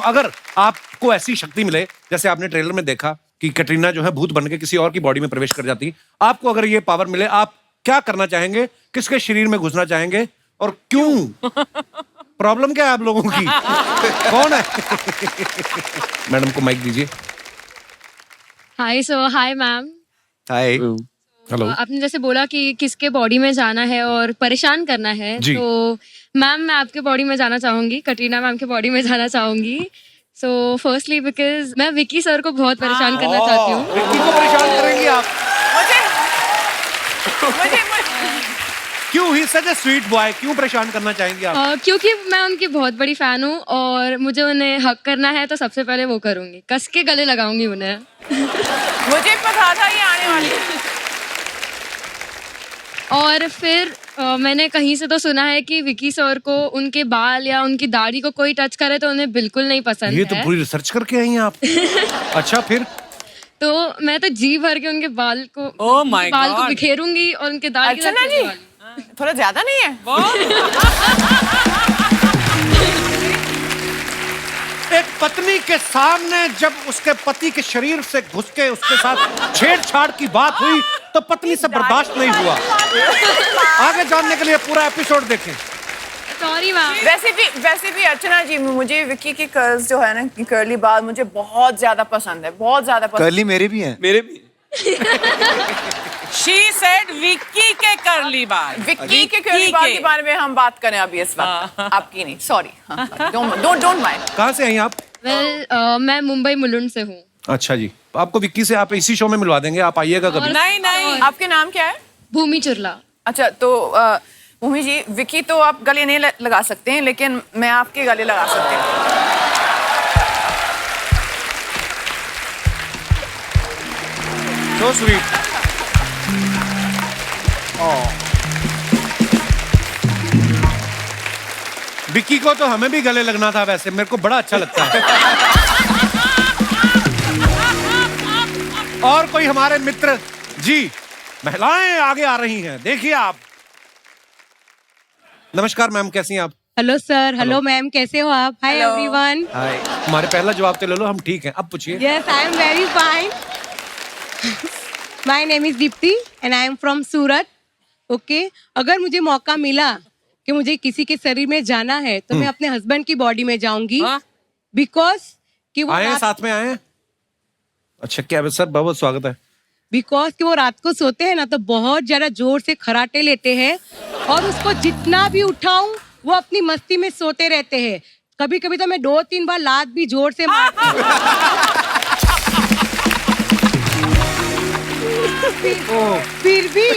अगर आपको ऐसी शक्ति मिले, जैसे आपने ट्रेलर में देखा कि कैटरीना जो है भूत बन के किसी और की बॉडी में प्रवेश कर जाती, आपको अगर ये पावर मिले, आप क्या करना चाहेंगे? किसके शरीर में घुसना चाहेंगे और क्यों? प्रॉब्लम क्या है आप लोगों की? कौन है? मैडम को माइक दीजिए। Hi ma'am. हाय। हेलो। आपने जैसे बोला कि किसके बॉडी में जाना है और परेशान करना है, तो मैम मैं आपके बॉडी में जाना चाहूंगी, कटरीना मैम के बॉडी में जाना चाहूंगी। सो फर्स्टली बिकॉज मैं विकी सर को बहुत परेशान करना चाहती हूँ। विकी को परेशान करेंगी आप? मुझे क्यों? ही सच ए स्वीट बॉय, क्यों परेशान करना चाहेंगी आप? क्योंकि मैं उनकी बहुत बड़ी फैन हूँ और मुझे उन्हें हक करना है, तो सबसे पहले वो करूंगी, कस के गले लगाऊंगी उन्हें। मुझे पता था ये आने वाली है। और फिर मैंने कहीं से तो सुना है कि विकी सर को उनके बाल या उनकी दाढ़ी को कोई टच करे तो उन्हें बिल्कुल नहीं पसंद ये है। तो पूरी रिसर्च करके आई हैं आप। अच्छा, फिर? तो मैं तो जी भर के उनके बाल को my बाल को God. बिखेरूंगी और उनके दाढ़ी अच्छा ना जी, थोड़ा ज्यादा नहीं है? एक पत्नी के सामने जब उसके पति के शरीर से घुस के उसके साथ छेड़छाड़ की बात हुई तो पत्नी से बर्दाश्त नहीं हुआ। आगे जानने के लिए पूरा एपिसोड देखें। Sorry ma'am. वैसे भी अर्चना जी, मुझे विक्की की कर्ल्स जो है ना, कर्ली बाल मुझे बहुत ज्यादा पसंद है, बहुत ज्यादा पसंद। कर्ली मेरे भी हैं। मेरे भी। She said विक्की के कर्ली बाल। विक्की के कर्ली बाल के बारे में हम बात करें अभी इस वक्त, आपकी नहीं, सॉरी। Don't mind. कहाँ से आई आप? मैं मुंबई मुलुंड से हूँ। अच्छा जी, आपको विक्की से आप इसी शो में मिलवा देंगे, आप आइएगा कभी। नहीं। आपके नाम क्या है? भूमि चुरला। अच्छा, तो भूमि जी, विक्की तो आप गले नहीं लगा सकते हैं, लेकिन मैं आपके गले लगा सकती हूँ। So sweet. विक्की को तो हमें भी गले लगना था, वैसे मेरे को बड़ा अच्छा लगता है। और कोई हमारे मित्र जी, महिलाएं आगे आ रही हैं, देखिए आप। नमस्कार मैम, कैसी हैं आप? Hello sir. हेलो मैम, कैसे हो आप? Hi everyone. हाय। हमारे पहला जवाब तो ले लो, हम ठीक हैं। अब पूछिए। Yes, I am very fine. My name is Deepti and I am from Surat. Okay, अगर मुझे मौका मिला कि मुझे किसी के शरीर में जाना है तो मैं अपने हस्बैंड की बॉडी में जाऊंगी, बिकॉज कि वो आए साथ में आए। अच्छा, क्या सर, बहुत स्वागत है। बिकॉज कि वो रात को सोते हैं ना तो बहुत ज्यादा जोर से खराटे लेते हैं और उसको जितना भी उठाऊं वो अपनी मस्ती में सोते रहते हैं। कभी कभी तो मैं 2-3 बार लात भी जोर से मारती हूँ। फिर भी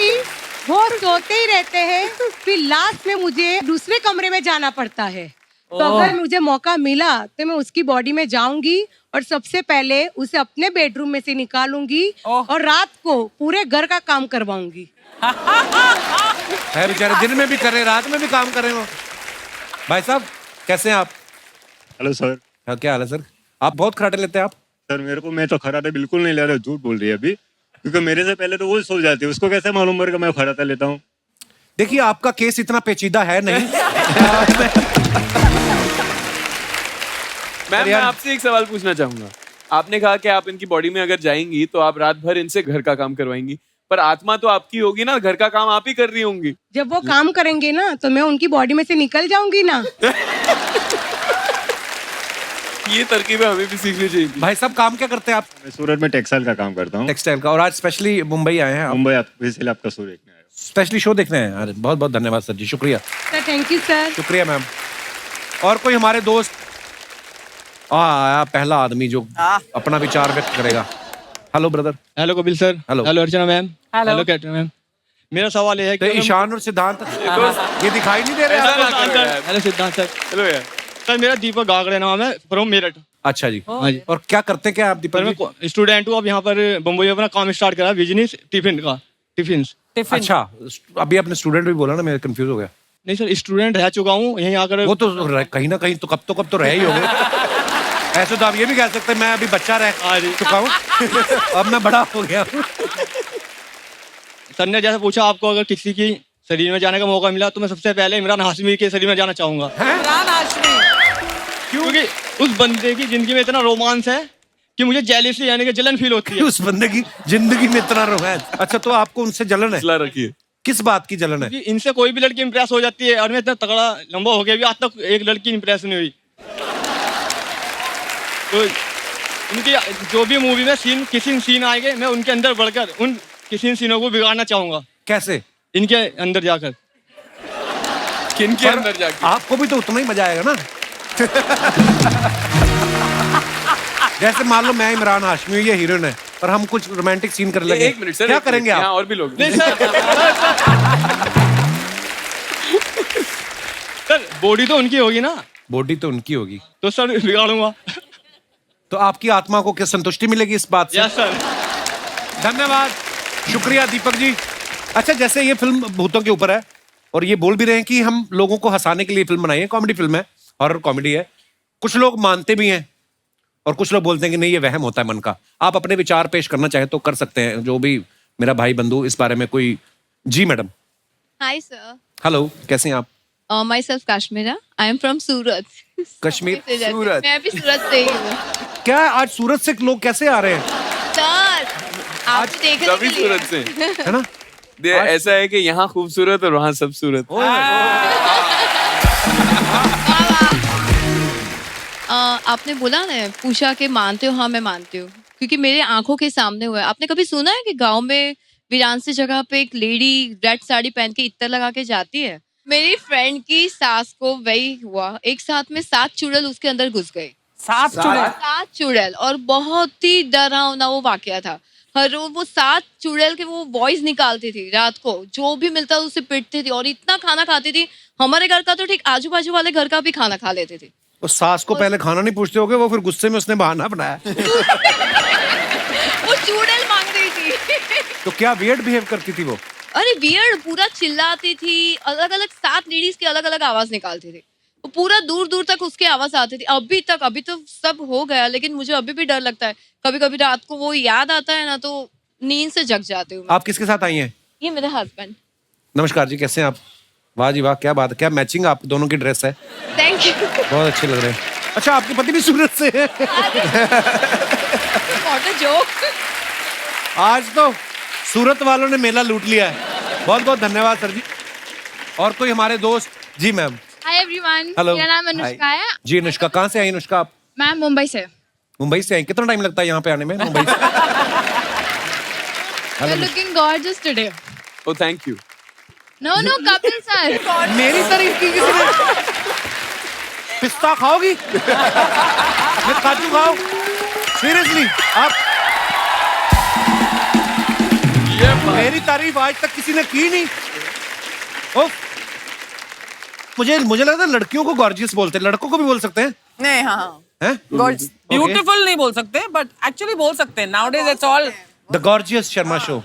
वो सोते ही रहते हैं। फिर लास्ट में मुझे दूसरे कमरे में जाना पड़ता है। तो अगर मुझे मौका मिला तो मैं उसकी बॉडी में जाऊंगी और सबसे पहले उसे अपने बेडरूम में से निकालूंगी और रात को पूरे घर का काम करवाऊंगी। है बेचारे, दिन में भी करे, रात में भी काम करें वो। भाई साहब, कैसे हैं आप? Hello sir. हाँ, क्या हाल है सर? आप बहुत खराटे लेते हैं आप? सर मैं तो खराटे बिल्कुल नहीं ले रहा, झूठ बोल रही है अभी, क्योंकि मेरे से पहले तो वो सो जाती है, उसको कैसे मालूम पड़ेगा मैं खराटा लेता हूँ? देखिए, आपका केस इतना पेचीदा है नहीं। मैं आपसे एक सवाल पूछना चाहूंगा। आपने कहा कि आप इनकी बॉडी में अगर जाएंगी तो आप रात भर इनसे घर का काम करवाएंगी, पर आत्मा तो आपकी होगी ना, घर का काम आप ही कर रही होंगी। जब वो काम करेंगे ना तो मैं उनकी बॉडी में से निकल जाऊंगी ना। ये तरकीबें हमें भी सीखनी चाहिए। भाई साहब, काम क्या करते हैं आप? मैं सूरत में टेक्सटाइल का काम करता हूँ। टेक्सटाइल का। और आज स्पेशली मुंबई आए हैं आप? मुंबई इसलिए आपका शो देखने आया। स्पेशली शो देखने आए हैं? अरे बहुत बहुत धन्यवाद सर जी, शुक्रिया। Sir thank you sir. शुक्रिया मैम। और कोई हमारे दोस्त आया, पहला आदमी जो अपना विचार व्यक्त करेगा। Hello brother. Hello Kapil sir. Hello. Hello Archana ma'am. Hello Katrina ma'am. मेरा सवाल ये है तो कि ईशान और सिद्धांत ये दिखाई नहीं दे रहे आपको? हेलो सिद्धांत सर। हेलो यार। सर मेरा दीपक गागड़े नाम है, फ्रॉम मेरठ। अच्छा जी। हाँ जी। और क्या करते क्या आप दीपक सर जी? मैं स्टूडेंट हूँ, अब यहाँ पर बम्बई में अपना काम स्टार्ट करा, बिजनेस टिफिन का। टिफिन। अच्छा, अभी आपने स्टूडेंट भी बोला ना, मैं कंफ्यूज हो गया। नहीं सर, स्टूडेंट रह चुका हूँ यहीं आकर। वो तो कहीं ना कहीं तो कब तो रह ही होंगे। ऐसे तो आप ये भी कह सकते हैं मैं अभी बच्चा रह चुका हूँ। अब मैं बड़ा हो गया हूँ। सर ने जैसे पूछा आपको अगर किसी की शरीर में जाने का मौका मिला तो मैं सबसे पहले इमरान हाशमी के शरीर में जाना चाहूंगा। इमरान हाशमी। क्योंकि उस बंदे की जिंदगी में इतना रोमांस है कि मुझे जेलिसी यानी कि जलन फील होती है। उस बंदे की जिंदगी में इतना रोमांस। अच्छा, तो आपको उनसे जलन है? हौसला रखिए। किस बात की जलन है? कि इनसे कोई भी लड़की इंप्रेस हो जाती है और मैं इतना तगड़ा लंबा हो गया भी आज तक एक लड़की इंप्रेस नहीं हुई। तो इनकी जो भी मूवी में किसी सीन आएंगे मैं उनके अंदर बढ़कर उन किसी सीनों को बिगाड़ना चाहूंगा। कैसे? इनके अंदर जाकर। किन के पर अंदर जाके? आपको भी तो उतना ही मजा आएगा ना। जैसे मान लो मैं इमरान हाशमी हूँ, ये हीरोइन है, और हम कुछ रोमांटिक सीन कर लगे। एक मिनट सर, क्या एक करेंगे मिनट, आप? यहाँ और भी लोग। नहीं सर बॉडी तो उनकी होगी ना, बॉडी तो उनकी होगी, तो सर बिगाड़ूंगा। तो आपकी आत्मा को क्या संतुष्टि मिलेगी इस बात से? Yes sir. धन्यवाद, शुक्रिया दीपक जी। अच्छा, जैसे ये फिल्म भूतों के ऊपर है और ये बोल भी रहे हैं कि हम लोगों को हंसाने के लिए फिल्म बनाई है, कॉमेडी फिल्म है, हॉरर कॉमेडी है। कुछ लोग मानते भी हैं और कुछ लोग बोलते हैं कि नहीं, ये वहम होता है मन का। आप अपने विचार पेश करना चाहें तो कर सकते हैं, जो भी मेरा भाई बंधु इस बारे में कोई। जी मैडम। Hi sir, हेलो, कैसे हैं आप? myself Kashmira. I am from Surat. Kashmir? सूरत। मैं भी सूरत से ही हूँ। क्या आज सूरत से लोग कैसे आ रहे हैं? सर, आपको देखने सभी के लिए। सूरत से। है ना? ऐसा है कि यहाँ खूबसूरत और वहाँ सब सूरत। आपने बोला ना, पूछा कि मानते हो? हाँ मैं मानती हूँ, क्योंकि मेरे आंखों के सामने हुआ है। आपने कभी सुना है कि गांव में वीरान सी जगह पे एक लेडी रेड साड़ी पहन के इत्तर लगा के जाती है? मेरी फ्रेंड की सास को वही हुआ, एक साथ में 7 चुड़ैल उसके अंदर घुस गए। 7 चुड़ैल? 7 चुड़ैल, और बहुत ही डरावना वो वाकया था। हर रोज वो 7 चुड़ैल के वो वॉइस निकालती थी, रात को जो भी मिलता उसे पिटती थी, और इतना खाना खाती थी। हमारे घर का तो ठीक, आजू बाजू वाले घर का भी खाना खा लेते थे। तो सास को पहले खाना नहीं पूछते होगे, वो फिर गुस्से में उसने बहाना बनाया। वो चुड़ैल मांग रही थी। तो क्या वियर्ड बिहेव करती थी वो? अरे वियर्ड, पूरा चिल्लाती थी, अलग अलग 7 लेडीज की अलग अलग आवाज निकालती थी। वो पूरा दूर दूर तक उसकी आवाज आती थी। अभी तो सब हो गया, लेकिन मुझे अभी भी डर लगता है। कभी कभी रात को वो याद आता है ना, तो नींद से जग जाती हूँ। आप किसके साथ आई हैं? ये मेरे हस्बैंड। नमस्कार जी, कैसे हैं आप? वाह जी वाह, क्या बात है, क्या मैचिंग आप दोनों की ड्रेस है, थैंक यू। बहुत अच्छे लग रहे हैं। अच्छा, आपके पति भी सूरत से हैं? What a joke. आज तो सूरत वालों ने मेला लूट लिया है। बहुत बहुत धन्यवाद सर जी। और कोई हमारे दोस्त? जी मैम। Hi everyone, hello. मेरा नाम अनुष्का है। जी अनुष्का, कहाँ से आई अनुष्का आप? मैं मुंबई से। मुंबई से आई? कितना टाइम लगता है यहाँ पे आने में मुंबई से? You're looking gorgeous today. Oh, thank you. No, Kapil sir. मेरी तारीफ की किसी ने? पिस्ता खाओगी? मैं काजू खाओ? सीरियसली आप? मेरी तारीफ आज तक किसी ने की नहीं। ओह, मुझे लगता है लड़कियों को गॉर्जियस बोलते हैं, लड़कों को भी बोल सकते हैं? नहीं, हाँ, हैं? ब्यूटीफुल नहीं बोल सकते, बट एक्चुअली बोल सकते हैं। Nowadays it's all the gorgeous Sharma show.